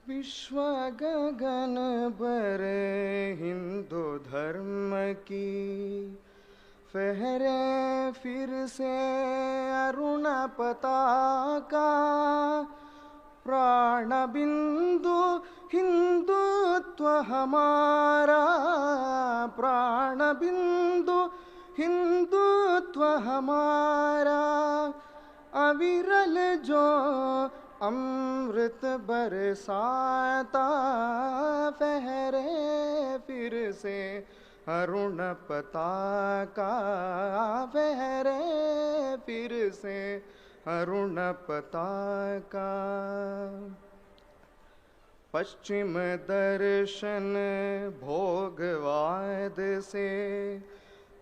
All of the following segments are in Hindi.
विश्व गगन पर हिंदू धर्म की फहरे फिर से अरुण पताका। प्राण बिंदु हिंदुत्व हमारा, प्राण बिंदु हिंदुत्व हमारा। अविरल जो अमृत बरसाता, फहरे फिर से अरुण पताका, फहरे फिर से अरुण पताका। पश्चिम दर्शन भोगवाद से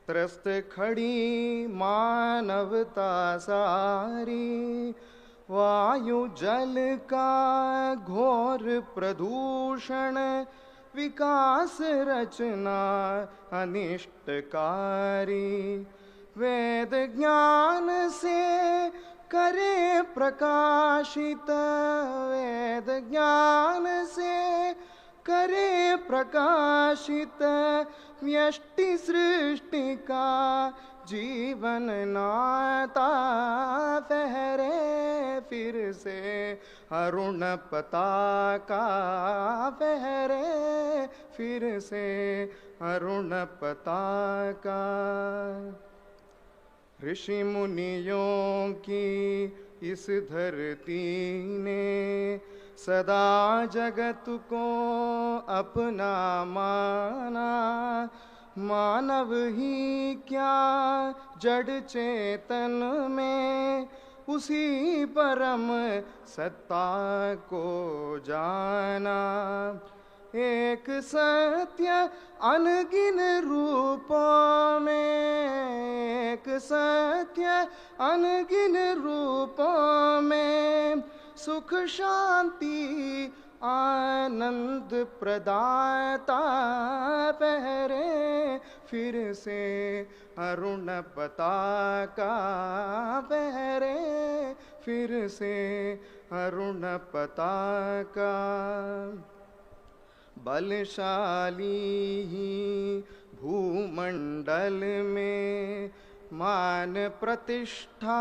त्रस्त खड़ी मानवता सारी। वायु जल का घोर प्रदूषण, विकास रचना अनिष्टकारी। वेद ज्ञान से करे प्रकाशित, वेद ज्ञान से करे प्रकाशित। व्यष्टि सृष्टि का जीवन नाता, फहरे फिर से अरुण पताका, फहरे फिर से अरुण पताका। ऋषि मुनियों की इस धरती ने सदा जगत को अपना माना। मानव ही क्या जड़ चेतन में उसी परम सत्ता को जाना। एक सत्य अनगिन रूपों में, एक सत्य अनगिन रूपों में। सुख शांति आनंद प्रदाता, फहरे फिर से अरुण पताका, फहरे फिर से अरुण पताका। बलशाली ही भूमंडल में मान प्रतिष्ठा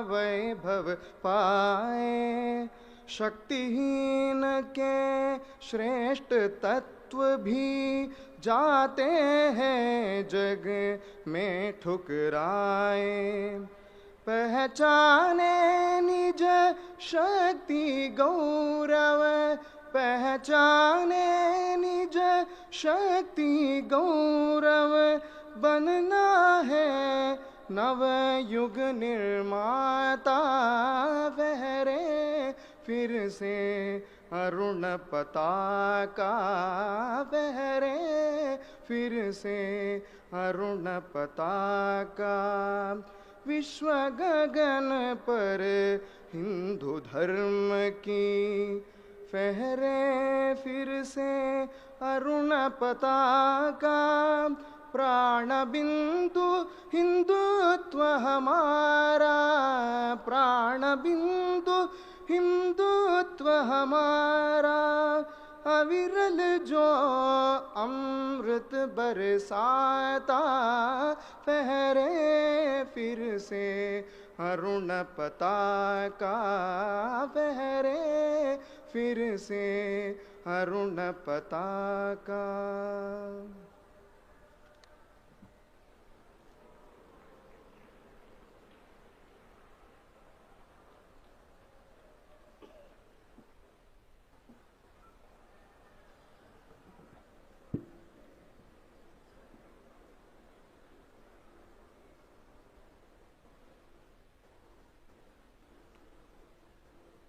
वैभव पाए। शक्तिहीन के श्रेष्ठ तत्व भी जाते हैं जग में ठुकराए। पहचाने निज शक्ति गौरव, पहचाने निज शक्ति गौरव। बनना है नव युग निर्माता, फहरे फिर से अरुण पताका, फहरे फिर से अरुण पताका। विश्व गगन पर हिंदू धर्म की फहरे फिर से अरुण पताका। प्राण बिंदु हिंदुत्व हमारा, प्राण बिंदु हिंदुत्व हमारा। अविरल जो अमृत बरसाता, फहरे फिर से अरुण पताका, फहरे फिर से अरुण पताका।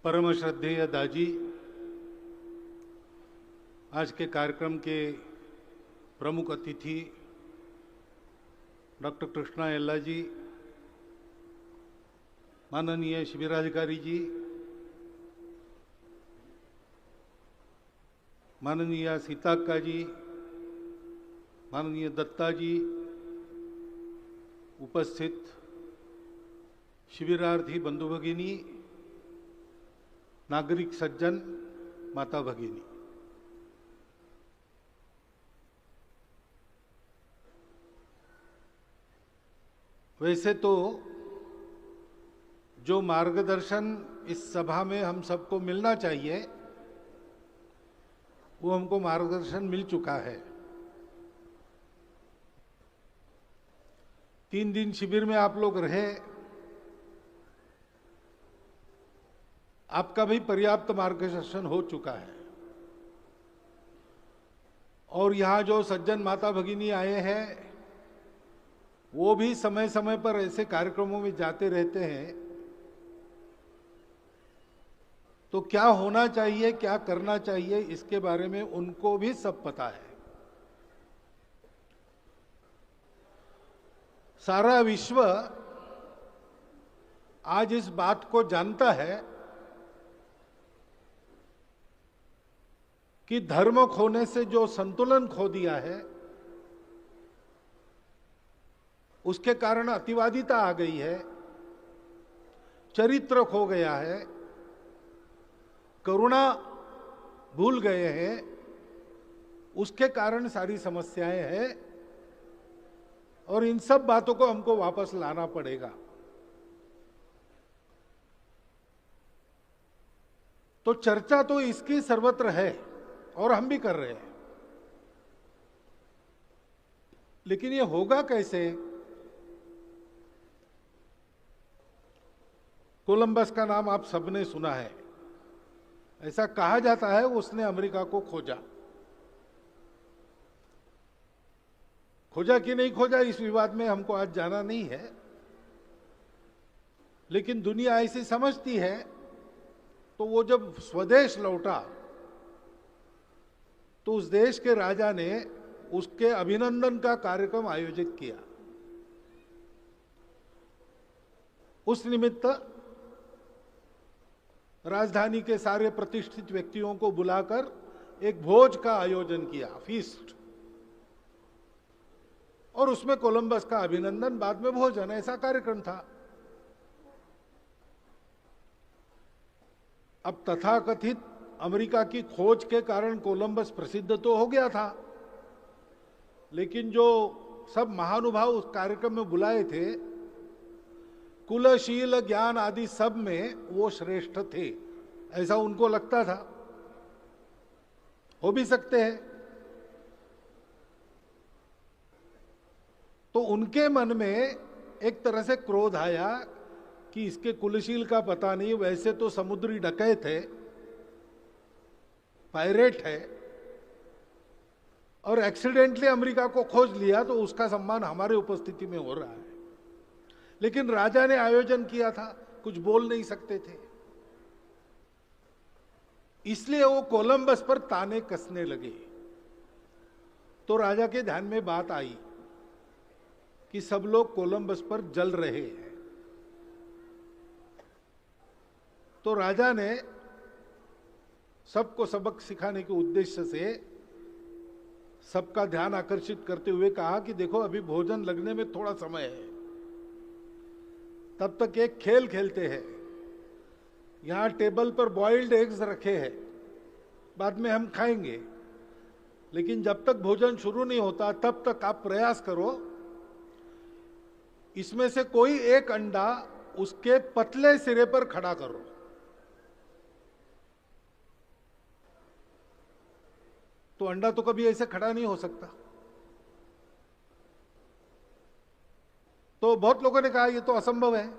परम श्रद्धेय दाजी, आज के कार्यक्रम के प्रमुख अतिथि डॉक्टर कृष्णा यल्ला जी, माननीय शिबिराधिकारी जी, माननीय सीताक्का जी, माननीय दत्ता जी, उपस्थित शिबिरार्थी बंधु भगिनी, नागरिक सज्जन, माता भगिनी। वैसे तो जो मार्गदर्शन इस सभा में हम सबको मिलना चाहिए वो हमको मार्गदर्शन मिल चुका है। 3 दिन शिविर में आप लोग रहे, आपका भी पर्याप्त मार्गदर्शन हो चुका है। और यहां जो सज्जन माता भगिनी आए हैं वो भी समय समय पर ऐसे कार्यक्रमों में जाते रहते हैं, तो क्या होना चाहिए, क्या करना चाहिए, इसके बारे में उनको भी सब पता है। सारा विश्व आज इस बात को जानता है कि धर्म खोने से जो संतुलन खो दिया है उसके कारण अतिवादिता आ गई है, चरित्र खो गया है, करुणा भूल गए हैं, उसके कारण सारी समस्याएं हैं और इन सब बातों को हमको वापस लाना पड़ेगा। तो चर्चा तो इसकी सर्वत्र है और हम भी कर रहे हैं, लेकिन ये होगा कैसे? कोलंबस का नाम आप सबने सुना है। ऐसा कहा जाता है उसने अमेरिका को खोजा। खोजा कि नहीं खोजा इस विवाद में हमको आज जाना नहीं है, लेकिन दुनिया ऐसी समझती है। तो वो जब स्वदेश लौटा तो उस देश के राजा ने उसके अभिनंदन का कार्यक्रम आयोजित किया। उस निमित्त राजधानी के सारे प्रतिष्ठित व्यक्तियों को बुलाकर एक भोज का आयोजन किया, फीस्ट, और उसमें कोलंबस का अभिनंदन, बाद में भोजन, ऐसा कार्यक्रम था। अब तथाकथित अमेरिका की खोज के कारण कोलंबस प्रसिद्ध तो हो गया था, लेकिन जो सब महानुभाव उस कार्यक्रम में बुलाए थे, कुलशील ज्ञान आदि सब में वो श्रेष्ठ थे, ऐसा उनको लगता था। हो भी सकते हैं। तो उनके मन में एक तरह से क्रोध आया कि इसके कुलशील का पता नहीं, वैसे तो समुद्री डकैत है, पायरेट है, और एक्सीडेंटली अमेरिका को खोज लिया तो उसका सम्मान हमारे उपस्थिति में हो रहा है। लेकिन राजा ने आयोजन किया था, कुछ बोल नहीं सकते थे, इसलिए वो कोलंबस पर ताने कसने लगे। तो राजा के ध्यान में बात आई कि सब लोग कोलंबस पर जल रहे हैं। तो राजा ने सबको सबक सिखाने के उद्देश्य से सबका ध्यान आकर्षित करते हुए कहा कि देखो अभी भोजन लगने में थोड़ा समय है, तब तक एक खेल खेलते हैं। यहां टेबल पर बॉइल्ड एग्स रखे हैं, बाद में हम खाएंगे, लेकिन जब तक भोजन शुरू नहीं होता तब तक आप प्रयास करो, इसमें से कोई एक अंडा उसके पतले सिरे पर खड़ा करो। तो अंडा तो कभी ऐसे खड़ा नहीं हो सकता। तो बहुत लोगों ने कहा यह तो असंभव है,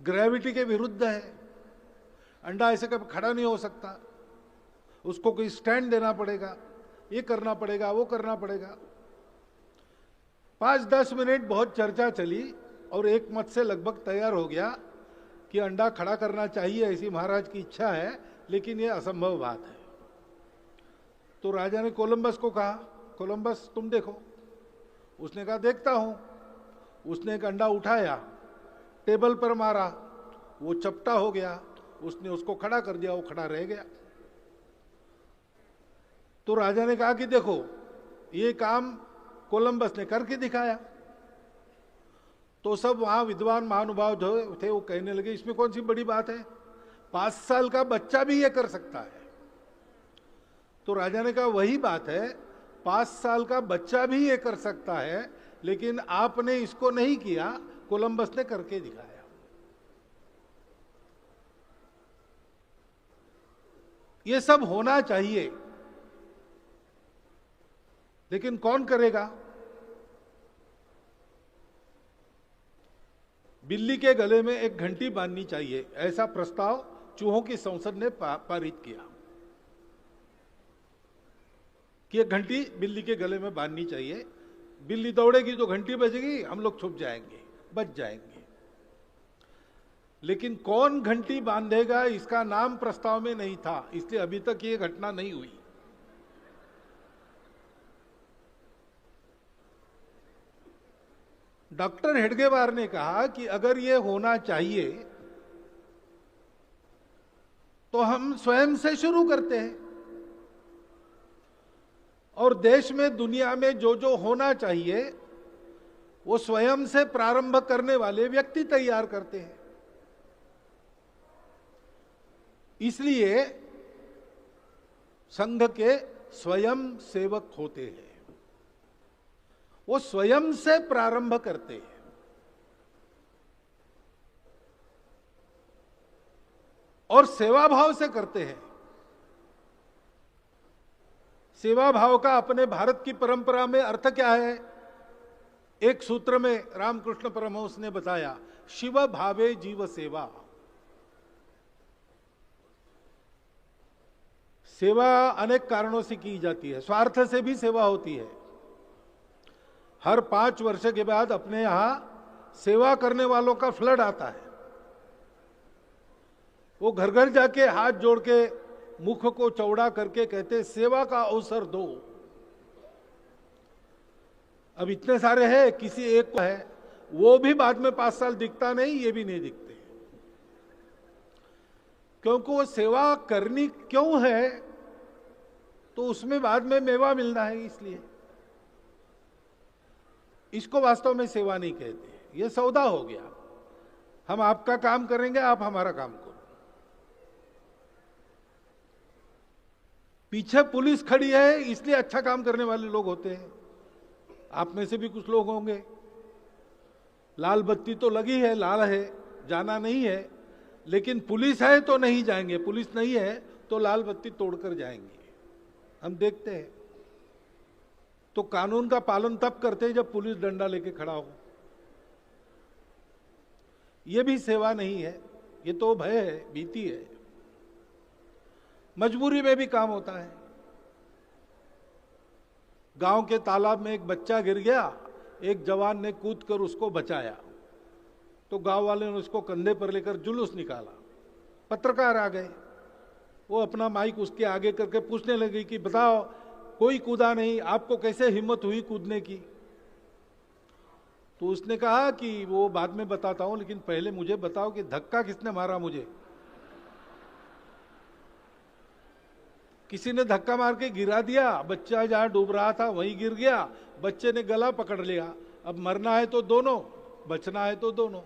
ग्रेविटी के विरुद्ध है, अंडा ऐसे कभी खड़ा नहीं हो सकता, उसको कोई स्टैंड देना पड़ेगा, ये करना पड़ेगा, वो करना पड़ेगा। 5-10 मिनट बहुत चर्चा चली और एक मत से लगभग तैयार हो गया कि अंडा खड़ा करना चाहिए, ऐसी महाराज की इच्छा है, लेकिन ये असंभव बात है। तो राजा ने कोलंबस को कहा, कोलंबस तुम देखो। उसने कहा देखता हूं। उसने एक अंडा उठाया, टेबल पर मारा, वो चपटा हो गया, उसने उसको खड़ा कर दिया, वो खड़ा रह गया। तो राजा ने कहा कि देखो ये काम कोलंबस ने करके दिखाया। तो सब वहां विद्वान महानुभाव जो थे वो कहने लगे इसमें कौन सी बड़ी बात है, 5 साल का बच्चा भी ये कर सकता है। तो राजा ने कहा वही बात है, 5 साल का बच्चा भी ये कर सकता है, लेकिन आपने इसको नहीं किया, कोलंबस ने करके दिखाया। ये सब होना चाहिए, लेकिन कौन करेगा? बिल्ली के गले में एक घंटी बांधनी चाहिए, ऐसा प्रस्ताव चूहों की संसद ने पारित किया कि एक घंटी बिल्ली के गले में बांधनी चाहिए। बिल्ली दौड़ेगी तो घंटी बजेगी, हम लोग छुप जाएंगे, बच जाएंगे। लेकिन कौन घंटी बांधेगा इसका नाम प्रस्ताव में नहीं था, इसलिए अभी तक ये घटना नहीं हुई। डॉक्टर हेडगेवार ने कहा कि अगर ये होना चाहिए तो हम स्वयं से शुरू करते हैं, और देश में दुनिया में जो जो होना चाहिए वो स्वयं से प्रारंभ करने वाले व्यक्ति तैयार करते हैं। इसलिए संघ के स्वयं सेवक होते हैं, वो स्वयं से प्रारंभ करते हैं। और सेवा भाव से करते हैं। सेवा भाव का अपने भारत की परंपरा में अर्थ क्या है? एक सूत्र में रामकृष्ण परमहंस ने बताया, शिव भावे जीव सेवा। सेवा अनेक कारणों से की जाती है, स्वार्थ से भी सेवा होती है। हर 5 वर्ष के बाद अपने यहां सेवा करने वालों का फ्लड आता है। वो घर घर जाके हाथ जोड़ के मुख को चौड़ा करके कहते सेवा का अवसर दो। अब इतने सारे हैं, किसी एक को है, वो भी बाद में 5 साल दिखता नहीं, ये भी नहीं दिखते, क्योंकि वो सेवा करनी क्यों है? तो उसमें बाद में मेवा मिलना है, इसलिए इसको वास्तव में सेवा नहीं कहते, ये सौदा हो गया। हम आपका काम करेंगे, आप हमारा काम करो। पीछे पुलिस खड़ी है, इसलिए अच्छा काम करने वाले लोग होते हैं। आप में से भी कुछ लोग होंगे, लाल बत्ती तो लगी है, लाल है, जाना नहीं है, लेकिन पुलिस है तो नहीं जाएंगे, पुलिस नहीं है तो लाल बत्ती तोड़कर जाएंगे। हम देखते हैं। तो कानून का पालन तब करते हैं जब पुलिस डंडा लेके खड़ा हो। यह भी सेवा नहीं है, ये तो भय है, भीति है। मजबूरी में भी काम होता है। गांव के तालाब में एक बच्चा गिर गया, एक जवान ने कूदकर उसको बचाया, तो गांव वाले ने उसको कंधे पर लेकर जुलूस निकाला। पत्रकार आ गए, वो अपना माइक उसके आगे करके पूछने लगे कि बताओ, कोई कूदा नहीं, आपको कैसे हिम्मत हुई कूदने की? तो उसने कहा कि वो बाद में बताता हूं, लेकिन पहले मुझे बताओ कि धक्का किसने मारा मुझे? किसी ने धक्का मार के गिरा दिया, बच्चा जहां डूब रहा था वहीं गिर गया, बच्चे ने गला पकड़ लिया। अब मरना है तो दोनों, बचना है तो दोनों।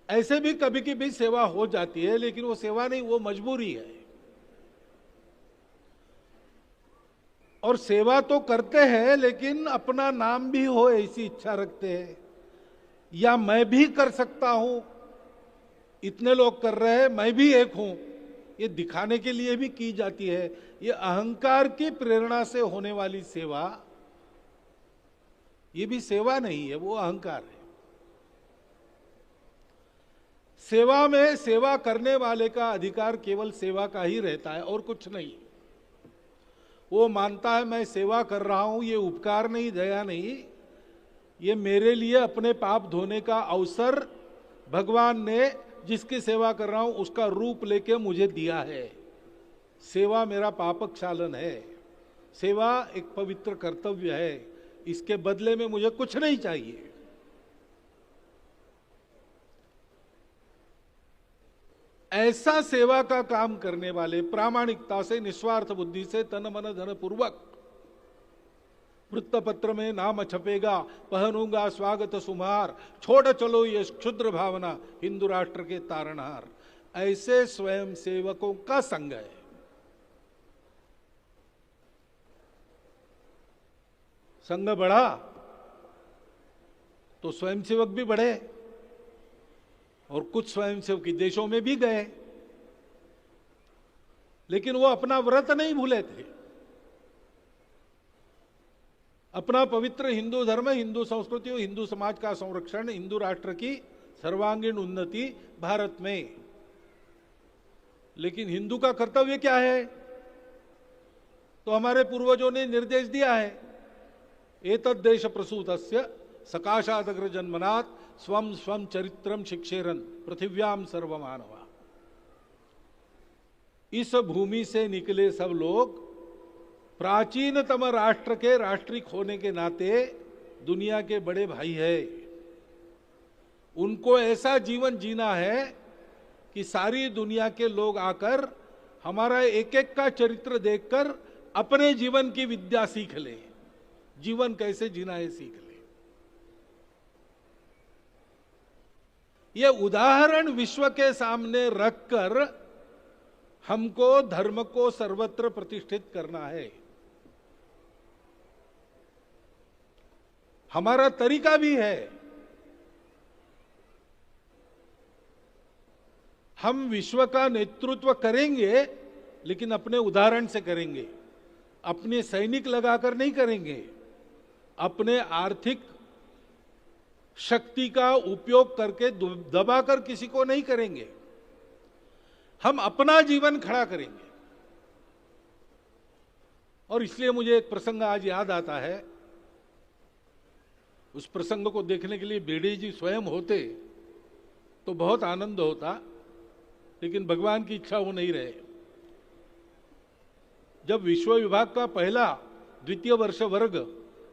ऐसे भी कभी कभी सेवा हो जाती है, लेकिन वो सेवा नहीं, वो मजबूरी है। और सेवा तो करते हैं, लेकिन अपना नाम भी हो ऐसी इच्छा रखते हैं, या मैं भी कर सकता हूं, इतने लोग कर रहे हैं, मैं भी एक हूं, ये दिखाने के लिए भी की जाती है। ये अहंकार की प्रेरणा से होने वाली सेवा, ये भी सेवा नहीं है, वो अहंकार है। सेवा में सेवा करने वाले का अधिकार केवल सेवा का ही रहता है और कुछ नहीं। वो मानता है मैं सेवा कर रहा हूं, ये उपकार नहीं, दया नहीं, ये मेरे लिए अपने पाप धोने का अवसर भगवान ने जिसकी सेवा कर रहा हूं उसका रूप लेके मुझे दिया है। सेवा मेरा पापक क्षालन है, सेवा एक पवित्र कर्तव्य है, इसके बदले में मुझे कुछ नहीं चाहिए। ऐसा सेवा का काम करने वाले, प्रामाणिकता से, निस्वार्थ बुद्धि से, तन मन धन पूर्वक वृत्तपत्र में नाम छपेगा, पहनूंगा स्वागत सुमार, छोड़ चलो ये क्षुद्र भावना, हिंदू राष्ट्र के तारणहार। ऐसे स्वयं सेवकों का संघ है। संघ बढ़ा तो स्वयंसेवक भी बढ़े, और कुछ स्वयंसेवक विदेशों में भी गए, लेकिन वो अपना व्रत नहीं भूले थे। अपना पवित्र हिंदू धर्म, हिंदू संस्कृति और हिंदू समाज का संरक्षण, हिंदू राष्ट्र की सर्वांगीण उन्नति भारत में। लेकिन हिंदू का कर्तव्य क्या है? तो हमारे पूर्वजों ने निर्देश दिया है, एतद् देश प्रसूतस्य सकाशादग्र जन्मनात् स्वम स्वम चरित्रम शिक्षेरन पृथिव्याम सर्वमानवा। इस भूमि से निकले सब लोग प्राचीनतम राष्ट्र के राष्ट्रिक होने के नाते दुनिया के बड़े भाई है। उनको ऐसा जीवन जीना है कि सारी दुनिया के लोग आकर हमारा एक एक का चरित्र देखकर अपने जीवन की विद्या सीख ले, जीवन कैसे जीना है सीख ले। ये उदाहरण विश्व के सामने रखकर हमको धर्म को सर्वत्र प्रतिष्ठित करना है। हमारा तरीका भी है। हम विश्व का नेतृत्व करेंगे, लेकिन अपने उदाहरण से करेंगे। अपने सैनिक लगाकर नहीं करेंगे, अपने आर्थिक शक्ति का उपयोग करके दबाकर किसी को नहीं करेंगे। हम अपना जीवन खड़ा करेंगे। और इसलिए मुझे एक प्रसंग आज याद आता है। उस प्रसंग को देखने के लिए बेड़ी जी स्वयं होते तो बहुत आनंद होता, लेकिन भगवान की इच्छा वो नहीं रहे। जब विश्व विभाग का पहला द्वितीय वर्ष वर्ग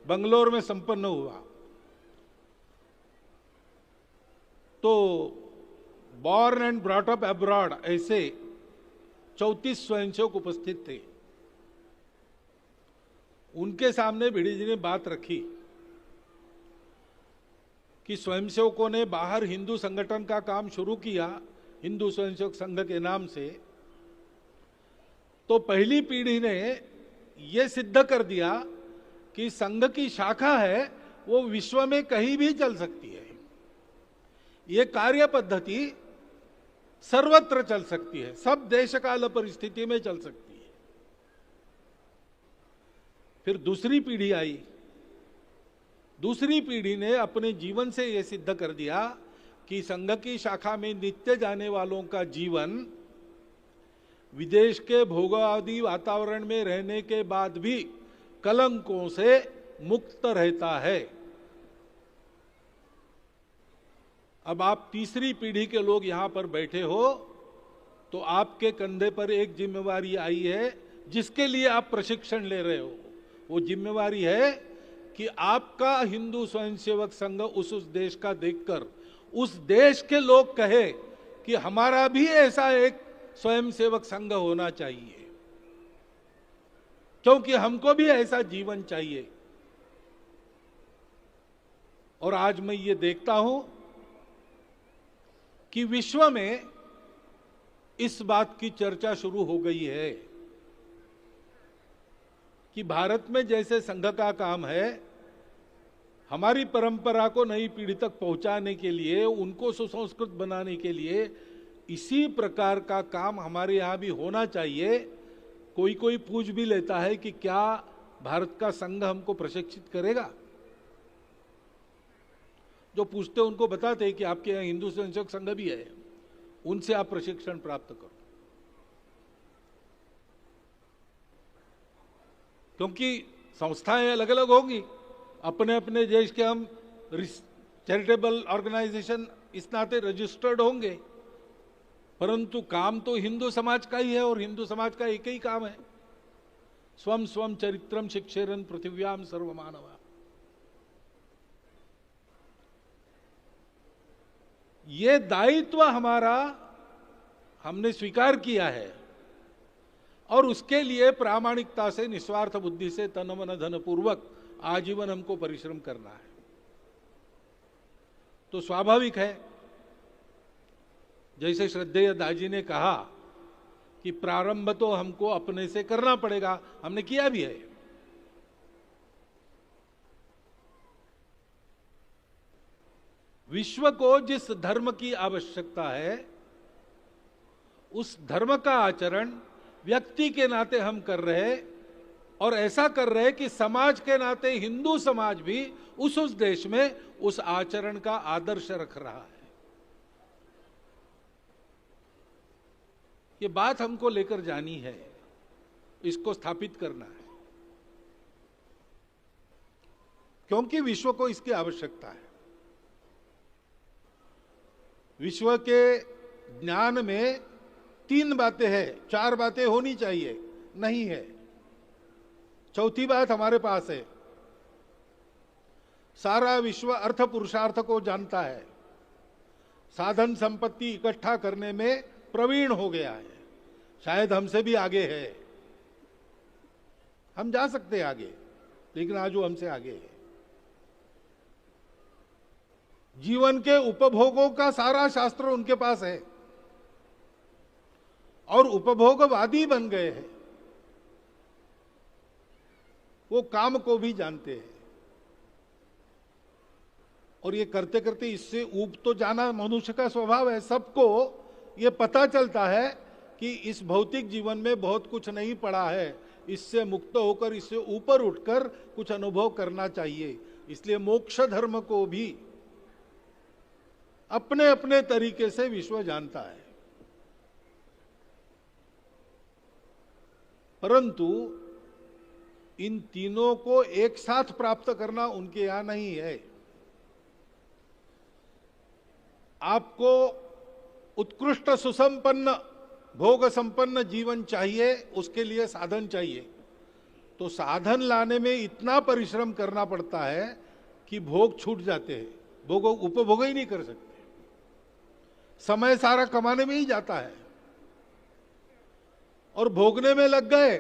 बंगलोर में संपन्न हुआ, तो born and brought up abroad ऐसे 34 स्वयंसेवक उपस्थित थे। उनके सामने भिड़ी जी ने बात रखी कि स्वयंसेवकों ने बाहर हिंदू संगठन का काम शुरू किया, हिंदू स्वयंसेवक संघ के नाम से। तो पहली पीढ़ी ने यह सिद्ध कर दिया कि संघ की शाखा है वो विश्व में कहीं भी चल सकती है। ये कार्य पद्धति सर्वत्र चल सकती है, सब देश काल परिस्थिति में चल सकती है। फिर दूसरी पीढ़ी आई। दूसरी पीढ़ी ने अपने जीवन से यह सिद्ध कर दिया कि संघ की शाखा में नित्य जाने वालों का जीवन विदेश के भोगादि वातावरण में रहने के बाद भी कलंकों से मुक्त रहता है। अब आप तीसरी पीढ़ी के लोग यहां पर बैठे हो, तो आपके कंधे पर एक जिम्मेवारी आई है जिसके लिए आप प्रशिक्षण ले रहे हो। वो जिम्मेवारी है कि आपका हिंदू स्वयंसेवक संघ उस देश का देखकर उस देश के लोग कहे कि हमारा भी ऐसा एक स्वयंसेवक संघ होना चाहिए, क्योंकि हमको भी ऐसा जीवन चाहिए। और आज मैं ये देखता हूं कि विश्व में इस बात की चर्चा शुरू हो गई है कि भारत में जैसे संघ का काम है, हमारी परंपरा को नई पीढ़ी तक पहुंचाने के लिए, उनको सुसंस्कृत बनाने के लिए इसी प्रकार का काम हमारे यहां भी होना चाहिए। कोई कोई पूछ भी लेता है कि क्या भारत का संघ हमको प्रशिक्षित करेगा। जो पूछते हैं उनको बताते हैं कि आपके यहाँ हिंदू स्वयंसेवक संघ भी है, उनसे आप प्रशिक्षण प्राप्त करो। क्योंकि संस्थाएं अलग अलग होंगी, अपने अपने देश के हम चैरिटेबल ऑर्गेनाइजेशन इस नाते रजिस्टर्ड होंगे, परंतु काम तो हिंदू समाज का ही है और हिंदू समाज का एक ही काम है, स्वम स्वम चरित्रम शिक्षेरन पृथिव्याम सर्वमानवा। ये दायित्व हमारा हमने स्वीकार किया है और उसके लिए प्रामाणिकता से, निस्वार्थ बुद्धि से, तन मन धन पूर्वक आजीवन हमको परिश्रम करना है। तो स्वाभाविक है, जैसे श्रद्धेय दाजी ने कहा कि प्रारंभ तो हमको अपने से करना पड़ेगा, हमने किया भी है। विश्व को जिस धर्म की आवश्यकता है उस धर्म का आचरण व्यक्ति के नाते हम कर रहे, और ऐसा कर रहे कि समाज के नाते हिंदू समाज भी उस देश में उस आचरण का आदर्श रख रहा है। ये बात हमको लेकर जानी है, इसको स्थापित करना है, क्योंकि विश्व को इसकी आवश्यकता है। विश्व के ज्ञान में 3 बातें हैं, 4 बातें होनी चाहिए, नहीं है। चौथी बात हमारे पास है, सारा विश्व अर्थ पुरुषार्थ को जानता है, साधन संपत्ति इकट्ठा करने में प्रवीण हो गया है, शायद हमसे भी आगे है, हम जा सकते हैं आगे, लेकिन आज वो हमसे आगे है। जीवन के उपभोगों का सारा शास्त्र उनके पास है और उपभोगवादी बन गए हैं। वो काम को भी जानते हैं और ये करते करते इससे ऊब तो जाना मनुष्य का स्वभाव है। सबको ये पता चलता है कि इस भौतिक जीवन में बहुत कुछ नहीं पड़ा है, इससे मुक्त होकर, इससे ऊपर उठकर कुछ अनुभव करना चाहिए। इसलिए मोक्ष धर्म को भी अपने अपने तरीके से विश्व जानता है, परंतु इन तीनों को एक साथ प्राप्त करना उनके यहां नहीं है। आपको उत्कृष्ट सुसंपन्न भोग संपन्न जीवन चाहिए, उसके लिए साधन चाहिए। तो साधन लाने में इतना परिश्रम करना पड़ता है कि भोग छूट जाते हैं, भोग उपभोग ही नहीं कर सकते। समय सारा कमाने में ही जाता है और भोगने में लग गए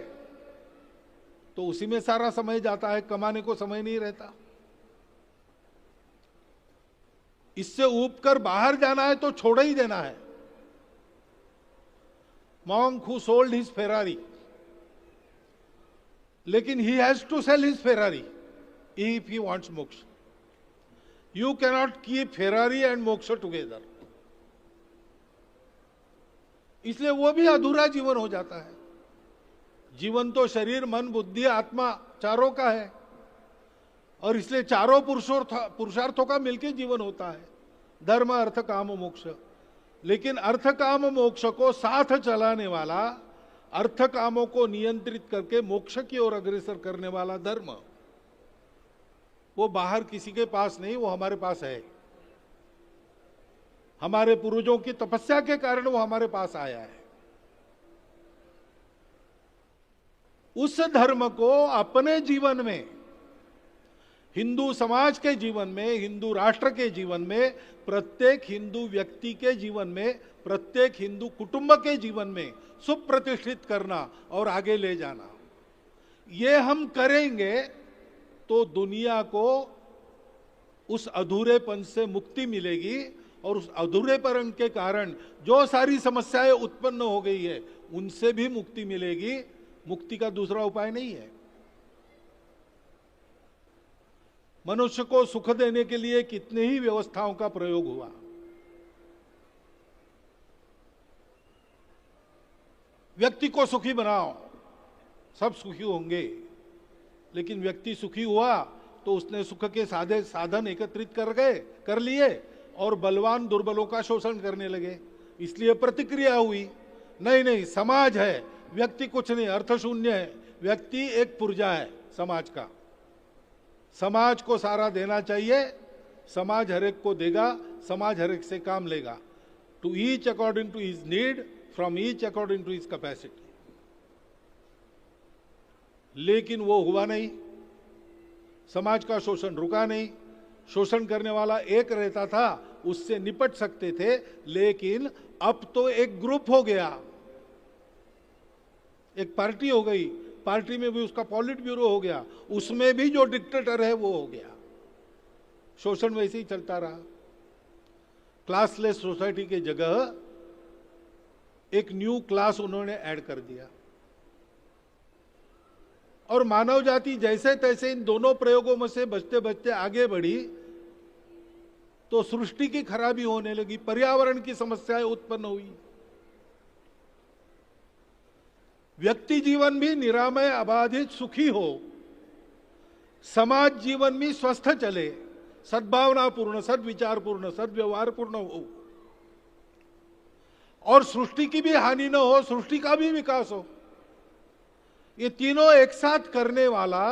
तो उसी में सारा समय जाता है, कमाने को समय नहीं रहता। इससे ऊब कर बाहर जाना है तो छोड़ ही देना है। Monk who sold his Ferrari, लेकिन he has to sell his Ferrari if he wants moksha. You cannot keep Ferrari and moksha together. इसलिए वो भी अधूरा जीवन हो जाता है। जीवन तो शरीर, मन, बुद्धि, आत्मा चारों का है और इसलिए चारों पुरुषार्थों का मिलकर जीवन होता है, धर्म, अर्थ, काम, मोक्ष। लेकिन अर्थ, काम, मोक्ष को साथ चलाने वाला, अर्थ कामों को नियंत्रित करके मोक्ष की ओर अग्रसर करने वाला धर्म, वो बाहर किसी के पास नहीं, वो हमारे पास है। हमारे पूर्वजों की तपस्या के कारण वो हमारे पास आया है। उस धर्म को अपने जीवन में, हिंदू समाज के जीवन में, हिंदू राष्ट्र के जीवन में, प्रत्येक हिंदू व्यक्ति के जीवन में, प्रत्येक हिंदू कुटुंब के जीवन में सुप्रतिष्ठित करना और आगे ले जाना। ये हम करेंगे तो दुनिया को उस अधूरेपन से मुक्ति मिलेगी और उस अधूरेपन के कारण जो सारी समस्याएं उत्पन्न हो गई है उनसे भी मुक्ति मिलेगी। मुक्ति का दूसरा उपाय नहीं है। मनुष्य को सुख देने के लिए कितने ही व्यवस्थाओं का प्रयोग हुआ, व्यक्ति को सुखी बनाओ, सब सुखी होंगे। लेकिन व्यक्ति सुखी हुआ तो उसने सुख के साधन एकत्रित कर लिए और बलवान दुर्बलों का शोषण करने लगे। इसलिए प्रतिक्रिया हुई, नहीं, समाज है, व्यक्ति कुछ नहीं, अर्थ शून्य है, व्यक्ति एक पुर्जा है समाज का, समाज को सारा देना चाहिए, समाज हरेक को देगा, समाज हरेक से काम लेगा। To each according to his need, from each according to his capacity. लेकिन वो हुआ नहीं, समाज का शोषण रुका नहीं। शोषण करने वाला एक रहता था, उससे निपट सकते थे, लेकिन अब तो एक ग्रुप हो गया, एक पार्टी हो गई, पार्टी में भी उसका पॉलिट ब्यूरो हो गया, उसमें भी जो डिक्टेटर है वो हो गया। शोषण वैसे ही चलता रहा। क्लासलेस सोसाइटी की जगह एक न्यू क्लास उन्होंने ऐड कर दिया, और मानव जाति जैसे तैसे इन दोनों प्रयोगों में से बचते बचते आगे बढ़ी तो सृष्टि की खराबी होने लगी, पर्यावरण की समस्याएं उत्पन्न हुई। व्यक्ति जीवन भी निरामय, अबाधित, सुखी हो, समाज जीवन भी स्वस्थ चले, सद्भावनापूर्ण, सद्विचारपूर्ण, सद्व्यवहारपूर्ण हो, और सृष्टि की भी हानि न हो, सृष्टि का भी विकास हो। ये तीनों एक साथ करने वाला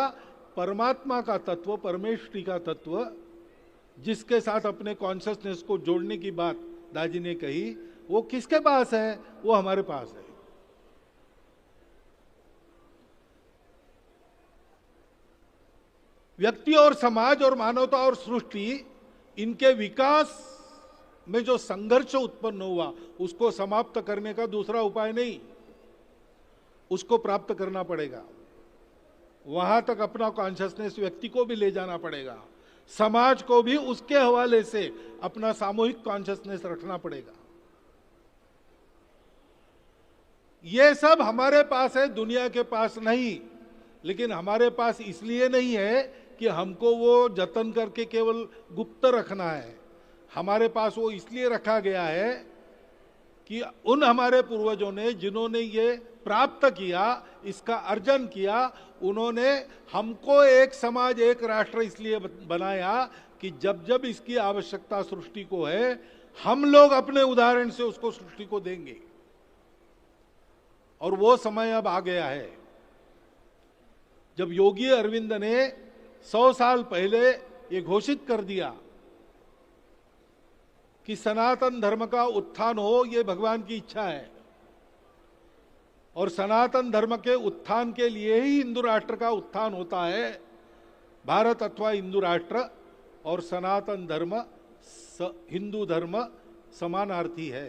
परमात्मा का तत्व, परमेष्टि का तत्व, जिसके साथ अपने कॉन्शियसनेस को जोड़ने की बात दाजी ने कही, वो किसके पास है? वो हमारे पास है। व्यक्ति और समाज और मानवता और सृष्टि, इनके विकास में जो संघर्ष उत्पन्न हुआ उसको समाप्त करने का दूसरा उपाय नहीं, उसको प्राप्त करना पड़ेगा। वहां तक अपना कॉन्शियसनेस व्यक्ति को भी ले जाना पड़ेगा, समाज को भी उसके हवाले से अपना सामूहिक कॉन्शियसनेस रखना पड़ेगा। ये सब हमारे पास है, दुनिया के पास नहीं। लेकिन हमारे पास इसलिए नहीं है कि हमको वो जतन करके केवल गुप्त रखना है। हमारे पास वो इसलिए रखा गया है कि उन हमारे पूर्वजों ने, जिन्होंने ये प्राप्त किया, इसका अर्जन किया, उन्होंने हमको एक समाज, एक राष्ट्र इसलिए बनाया कि जब जब इसकी आवश्यकता सृष्टि को है, हम लोग अपने उदाहरण से उसको सृष्टि को देंगे। और वो समय अब आ गया है जब योगी अरविंद ने 100 साल पहले ये घोषित कर दिया कि सनातन धर्म का उत्थान हो, ये भगवान की इच्छा है, और सनातन धर्म के उत्थान के लिए ही हिंदू राष्ट्र का उत्थान होता है। भारत अथवा हिंदू राष्ट्र और सनातन धर्म, हिंदू धर्म समानार्थी है।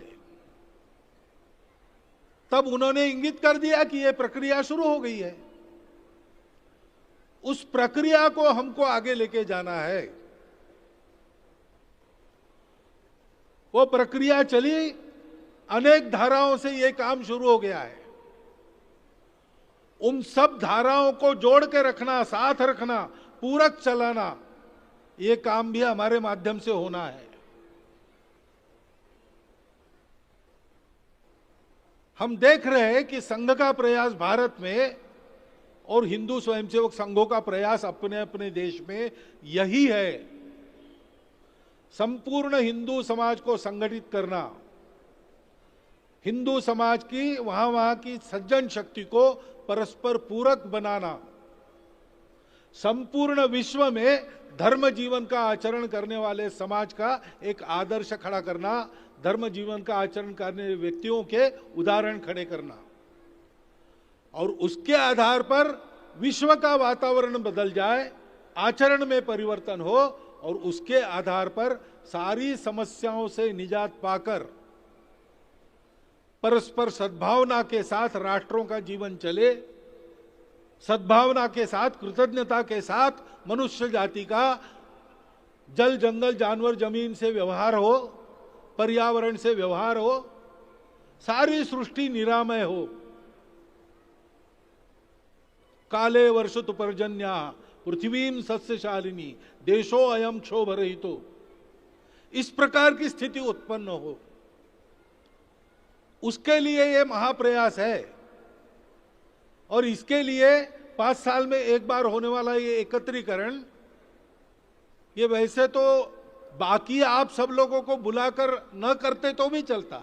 तब उन्होंने इंगित कर दिया कि यह प्रक्रिया शुरू हो गई है। उस प्रक्रिया को हमको आगे लेके जाना है। वो प्रक्रिया चली, अनेक धाराओं से यह काम शुरू हो गया है। उन सब धाराओं को जोड़ के रखना, साथ रखना, पूरक चलाना, ये काम भी हमारे माध्यम से होना है। हम देख रहे हैं कि संघ का प्रयास भारत में और हिंदू स्वयंसेवक संघों का प्रयास अपने अपने देश में यही है, संपूर्ण हिंदू समाज को संगठित करना, हिंदू समाज की वहां की सज्जन शक्ति को परस्पर पूरक बनाना, संपूर्ण विश्व में धर्म जीवन का आचरण करने वाले समाज का एक आदर्श खड़ा करना, धर्म जीवन का आचरण करने व्यक्तियों के उदाहरण खड़े करना, और उसके आधार पर विश्व का वातावरण बदल जाए, आचरण में परिवर्तन हो, और उसके आधार पर सारी समस्याओं से निजात पाकर परस्पर सद्भावना के साथ राष्ट्रों का जीवन चले, सद्भावना के साथ, कृतज्ञता के साथ मनुष्य जाति का जल, जंगल, जानवर, जमीन से व्यवहार हो, पर्यावरण से व्यवहार हो, सारी सृष्टि निरामय हो। काले वर्षतु पर्जन्या पृथ्वीं सस्यशालिनी देशो अयम क्षोभरहितो, इस प्रकार की स्थिति उत्पन्न हो, उसके लिए ये महाप्रयास है। और इसके लिए 5 साल में एक बार होने वाला ये एकत्रीकरण, ये वैसे तो बाकी आप सब लोगों को बुलाकर न करते तो भी चलता,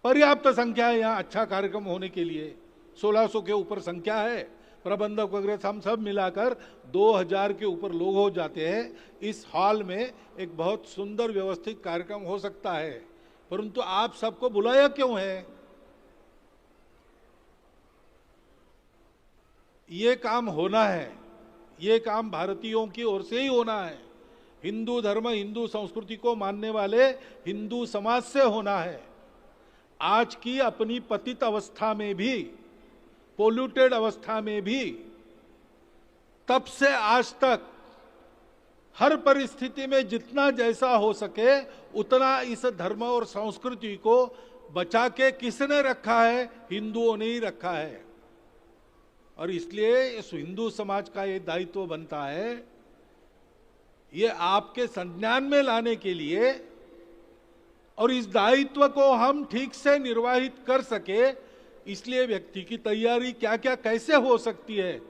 पर्याप्त संख्या है यहां अच्छा कार्यक्रम होने के लिए, 1600 के ऊपर संख्या है, प्रबंधक वगैरह हम सब मिलाकर 2000 के ऊपर लोग हो जाते हैं। इस हॉल में एक बहुत सुंदर व्यवस्थित कार्यक्रम हो सकता है, परंतु आप सबको बुलाया क्यों है? ये काम होना है, ये काम भारतीयों की ओर से ही होना है, हिंदू धर्म, हिंदू संस्कृति को मानने वाले हिंदू समाज से होना है। आज की अपनी पतित अवस्था में भी पोल्यूटेड अवस्था में भी तब से आज तक हर परिस्थिति में जितना जैसा हो सके उतना इस धर्म और संस्कृति को बचा के किसने रखा है? हिंदुओं ने ही रखा है। और इसलिए इस हिंदू समाज का ये दायित्व बनता है, ये आपके संज्ञान में लाने के लिए, और इस दायित्व को हम ठीक से निर्वाहित कर सके, इसलिए व्यक्ति की तैयारी क्या क्या कैसे हो सकती है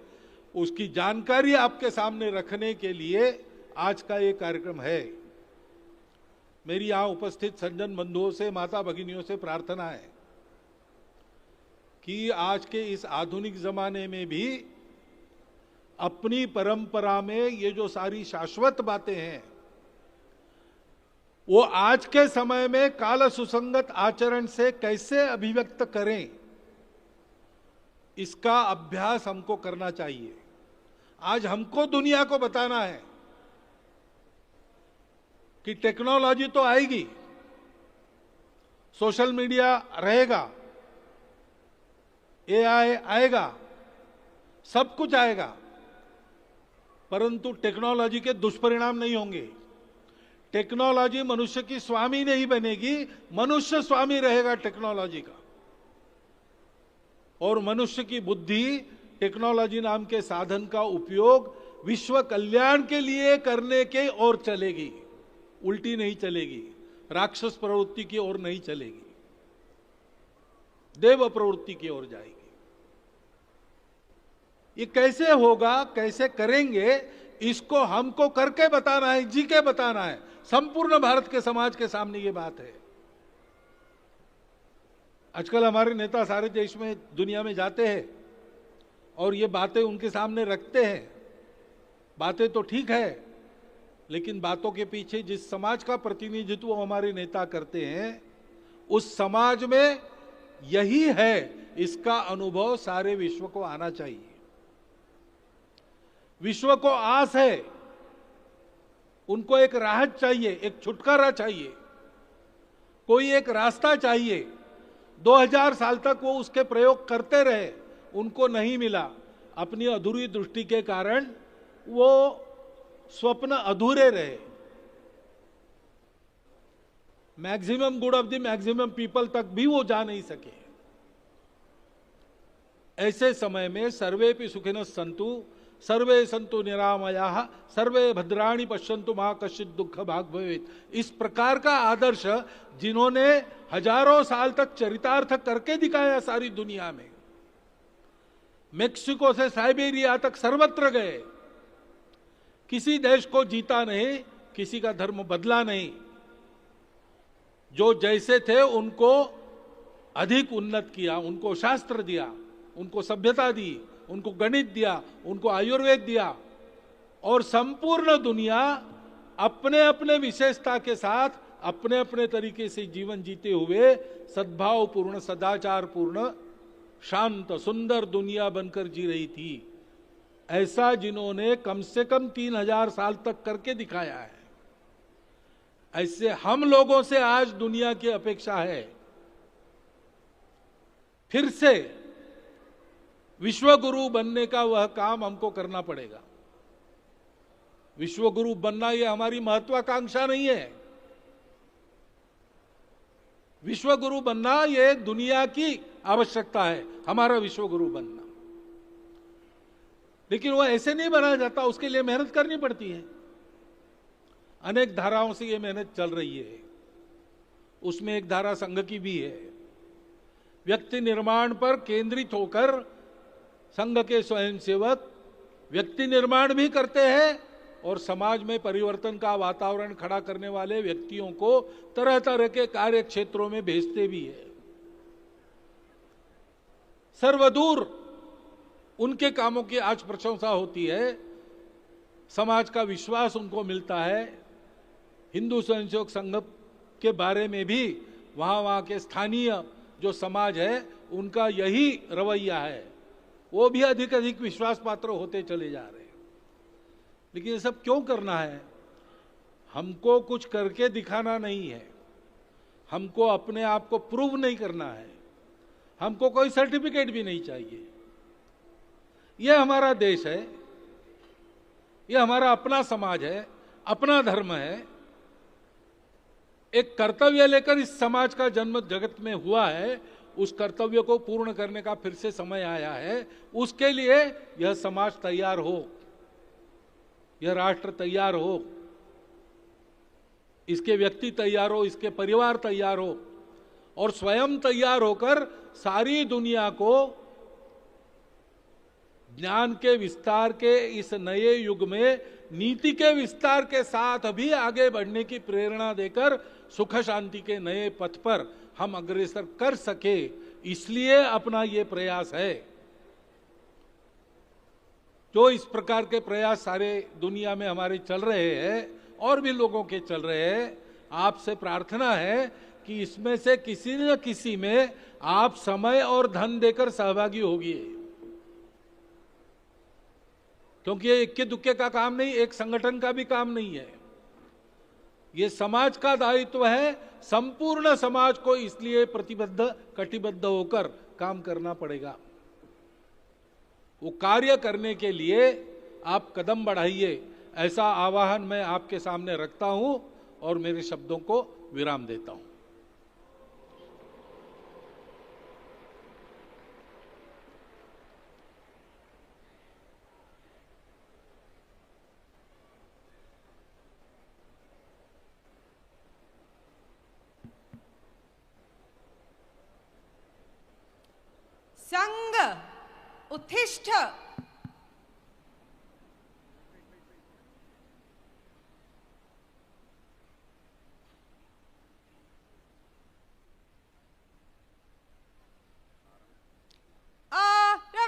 उसकी जानकारी आपके सामने रखने के लिए आज का ये कार्यक्रम है। मेरी यहां उपस्थित सज्जन बंधुओं से, माता भगिनियों से प्रार्थना है कि आज के इस आधुनिक जमाने में भी अपनी परंपरा में ये जो सारी शाश्वत बातें हैं वो आज के समय में काल सुसंगत आचरण से कैसे अभिव्यक्त करें, इसका अभ्यास हमको करना चाहिए। आज हमको दुनिया को बताना है कि टेक्नोलॉजी तो आएगी, सोशल मीडिया रहेगा, एआई आएगा, सब कुछ आएगा, परंतु टेक्नोलॉजी के दुष्परिणाम नहीं होंगे। टेक्नोलॉजी मनुष्य की स्वामी नहीं बनेगी, मनुष्य स्वामी रहेगा टेक्नोलॉजी का। और मनुष्य की बुद्धि टेक्नोलॉजी नाम के साधन का उपयोग विश्व कल्याण के लिए करने के ओर चलेगी, उल्टी नहीं चलेगी, राक्षस प्रवृत्ति की ओर नहीं चलेगी, देव प्रवृत्ति की ओर जाएगी। ये कैसे होगा, कैसे करेंगे, इसको हमको करके बताना है, जी के बताना है। संपूर्ण भारत के समाज के सामने ये बात है। आजकल हमारे नेता सारे देश में, दुनिया में जाते हैं और ये बातें उनके सामने रखते हैं। बातें तो ठीक है, लेकिन बातों के पीछे जिस समाज का प्रतिनिधित्व हमारे नेता करते हैं उस समाज में यही है, इसका अनुभव सारे विश्व को आना चाहिए। विश्व को आस है, उनको एक राहत चाहिए, एक छुटकारा चाहिए, कोई एक रास्ता चाहिए। 2000 साल तक वो उसके प्रयोग करते रहे, उनको नहीं मिला। अपनी अधूरी दृष्टि के कारण वो स्वप्न अधूरे रहे। Maximum good of the maximum people तक भी वो जा नहीं सके। ऐसे समय में सर्वेपि सुखिनः सन्तु सर्वे सन्तु निरामयाः सर्वे भद्राणि पश्यन्तु मा कश्चित् दुःख भाग् भवेत्, इस प्रकार का आदर्श जिन्होंने हजारों साल तक चरितार्थ करके दिखाया सारी दुनिया में, मेक्सिको से साइबेरिया तक सर्वत्र गए, किसी देश को जीता नहीं, किसी का धर्म बदला नहीं। जो जैसे थे उनको अधिक उन्नत किया, उनको शास्त्र दिया, उनको सभ्यता दी, उनको गणित दिया, उनको आयुर्वेद दिया, और संपूर्ण दुनिया अपने अपने विशेषता के साथ अपने अपने तरीके से जीवन जीते हुए सद्भाव पूर्ण, सदाचार पूर्ण, शांत सुंदर दुनिया बनकर जी रही थी। ऐसा जिन्होंने कम से कम 3000 साल तक करके दिखाया है, ऐसे हम लोगों से आज दुनिया की अपेक्षा है फिर से विश्वगुरु बनने का वह काम हमको करना पड़ेगा। विश्वगुरु बनना यह हमारी महत्वाकांक्षा नहीं है। विश्वगुरु बनना यह दुनिया की आवश्यकता है, हमारा विश्वगुरु बनना। लेकिन वह ऐसे नहीं बना जाता, उसके लिए मेहनत करनी पड़ती है। अनेक धाराओं से यह मेहनत चल रही है। उसमें एक धारा संघ की भी है। व्यक्ति निर्माण पर केंद्रित होकर संघ के स्वयंसेवक व्यक्ति निर्माण भी करते हैं और समाज में परिवर्तन का वातावरण खड़ा करने वाले व्यक्तियों को तरह तरह के कार्य क्षेत्रों में भेजते भी है। सर्वदूर उनके कामों की आज प्रशंसा होती है, समाज का विश्वास उनको मिलता है। हिंदू स्वयंसेवक संघ के बारे में भी वहां के स्थानीय जो समाज है उनका यही रवैया है, वो भी अधिक अधिक विश्वास पात्र होते चले जा रहे हैं। लेकिन ये सब क्यों करना है? हमको कुछ करके दिखाना नहीं है, हमको अपने आप को प्रूव नहीं करना है, हमको कोई सर्टिफिकेट भी नहीं चाहिए। ये हमारा देश है, ये हमारा अपना समाज है, अपना धर्म है। एक कर्तव्य लेकर इस समाज का जन्म जगत में हुआ है, उस कर्तव्य को पूर्ण करने का फिर से समय आया है। उसके लिए यह समाज तैयार हो, यह राष्ट्र तैयार हो, इसके व्यक्ति तैयार हो, इसके परिवार तैयार हो और स्वयं तैयार होकर सारी दुनिया को ज्ञान के विस्तार के इस नए युग में नीति के विस्तार के साथ भी आगे बढ़ने की प्रेरणा देकर सुख शांति के नए पथ पर हम अग्रसर कर सके, इसलिए अपना ये प्रयास है। जो इस प्रकार के प्रयास सारे दुनिया में हमारे चल रहे हैं और भी लोगों के चल रहे हैं, आपसे प्रार्थना है कि इसमें से किसी न किसी में आप समय और धन देकर सहभागी होगिए, क्योंकि ये इक्के दुक्के का काम नहीं, एक संगठन का भी काम नहीं है, ये समाज का दायित्व है। संपूर्ण समाज को इसलिए प्रतिबद्ध कटिबद्ध होकर काम करना पड़ेगा। वो कार्य करने के लिए आप कदम बढ़ाइए, ऐसा आह्वान मैं आपके सामने रखता हूं और मेरे शब्दों को विराम देता हूं। संग उत्तिष्ठ।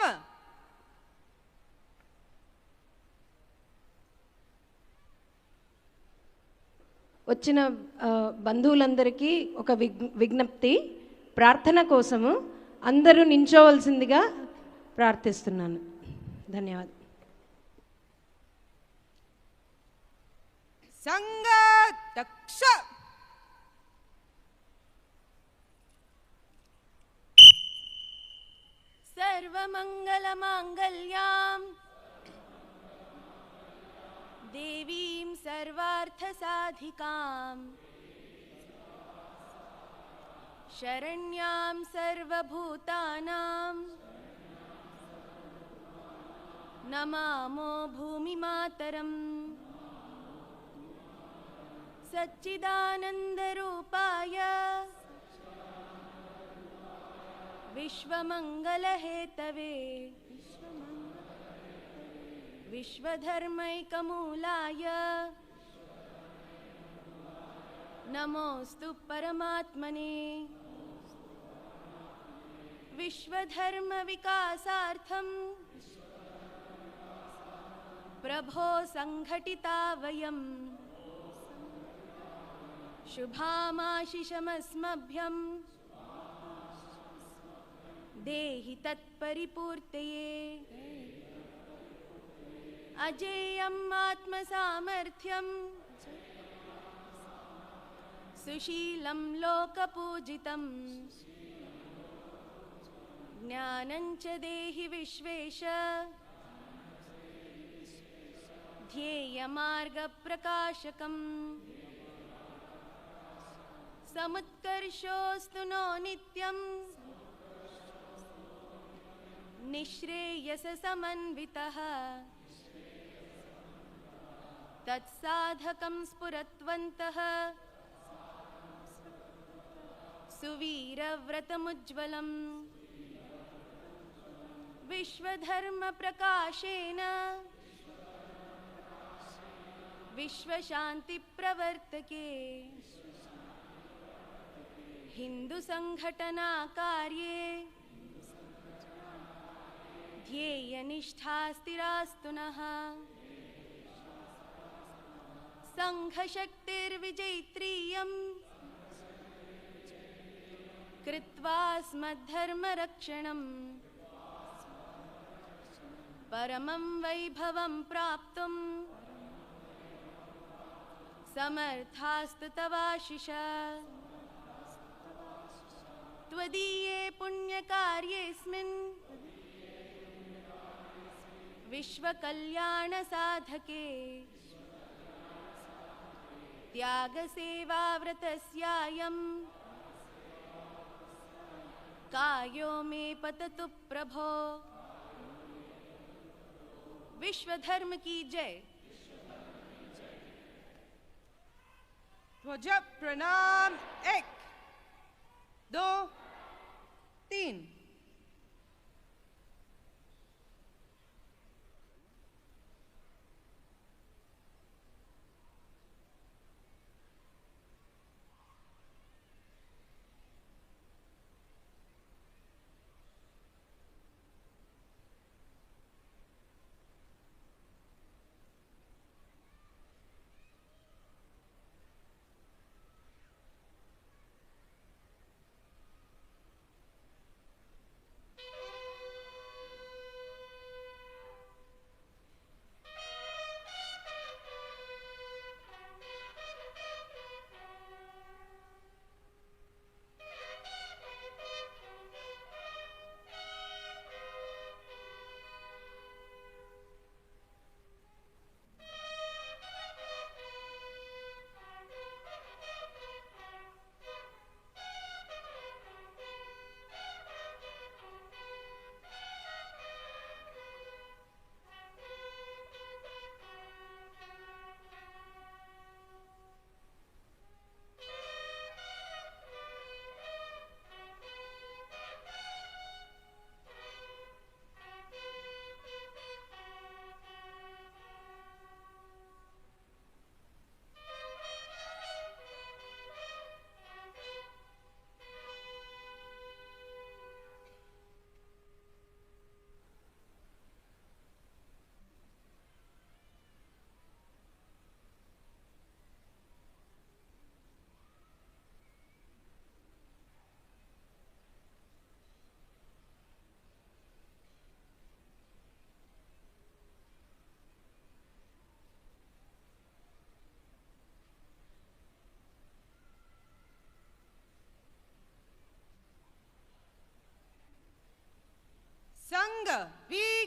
रम। వచ్చిన బంధువులందరికీ ఒక విజ్ఞప్తి, ప్రార్థన కోసము అందరూ నించోవలసిందిగా ప్రార్థిస్తున్నాను. ధన్యవాదాలు. సంగ దక్ష. सर्वमङ्गलमाङ्गल्यां देवीं सर्वार्थसाधिकां शरण्यां सर्वभूतानां नमामो भूमिमातरम् सच्चिदानन्दरूपाय विश्वमङ्गलहेतवे विश्वधर्मैकमूलाय नमोऽस्तु परमात्मने विश्वधर्मविकासार्थं प्रभो सङ्घटिता वयं शुभामाशिषमस्मभ्यं देहि तत्परिपूर्तये अजेयम् आत्मसामर्थ्यं सुशीलं लोकपूजितं ज्ञानं च देहि विश्वेश ध्येयमार्गप्रकाशकम् समुत्कर्षोऽस्तु नो नित्यं निःश्रेयससमन्वितः तत्साधकं स्फुरत्वन्तः सुवीरव्रतमुज्ज्वलम् विश्वधर्मप्रकाशेन विश्वशान्तिप्रवर्तके हिन्दुसङ्घटनाकार्ये ध्येयनिष्ठा स्थिरास्तु नः सङ्घशक्तिर्विजयित्रीयं कृत्वा स्मद्धर्मरक्षणं परमं वैभवं प्राप्तुं समर्थास्तु तवाशिष त्वदीये पुण्यकार्येऽस्मिन् विश्वकल्याण साधके त्यागसेवाव्रतस्यायं कायो मे पततु प्रभो। विश्वधर्म की जय। ध्वज प्रणाम 1 2 3। संघ वीक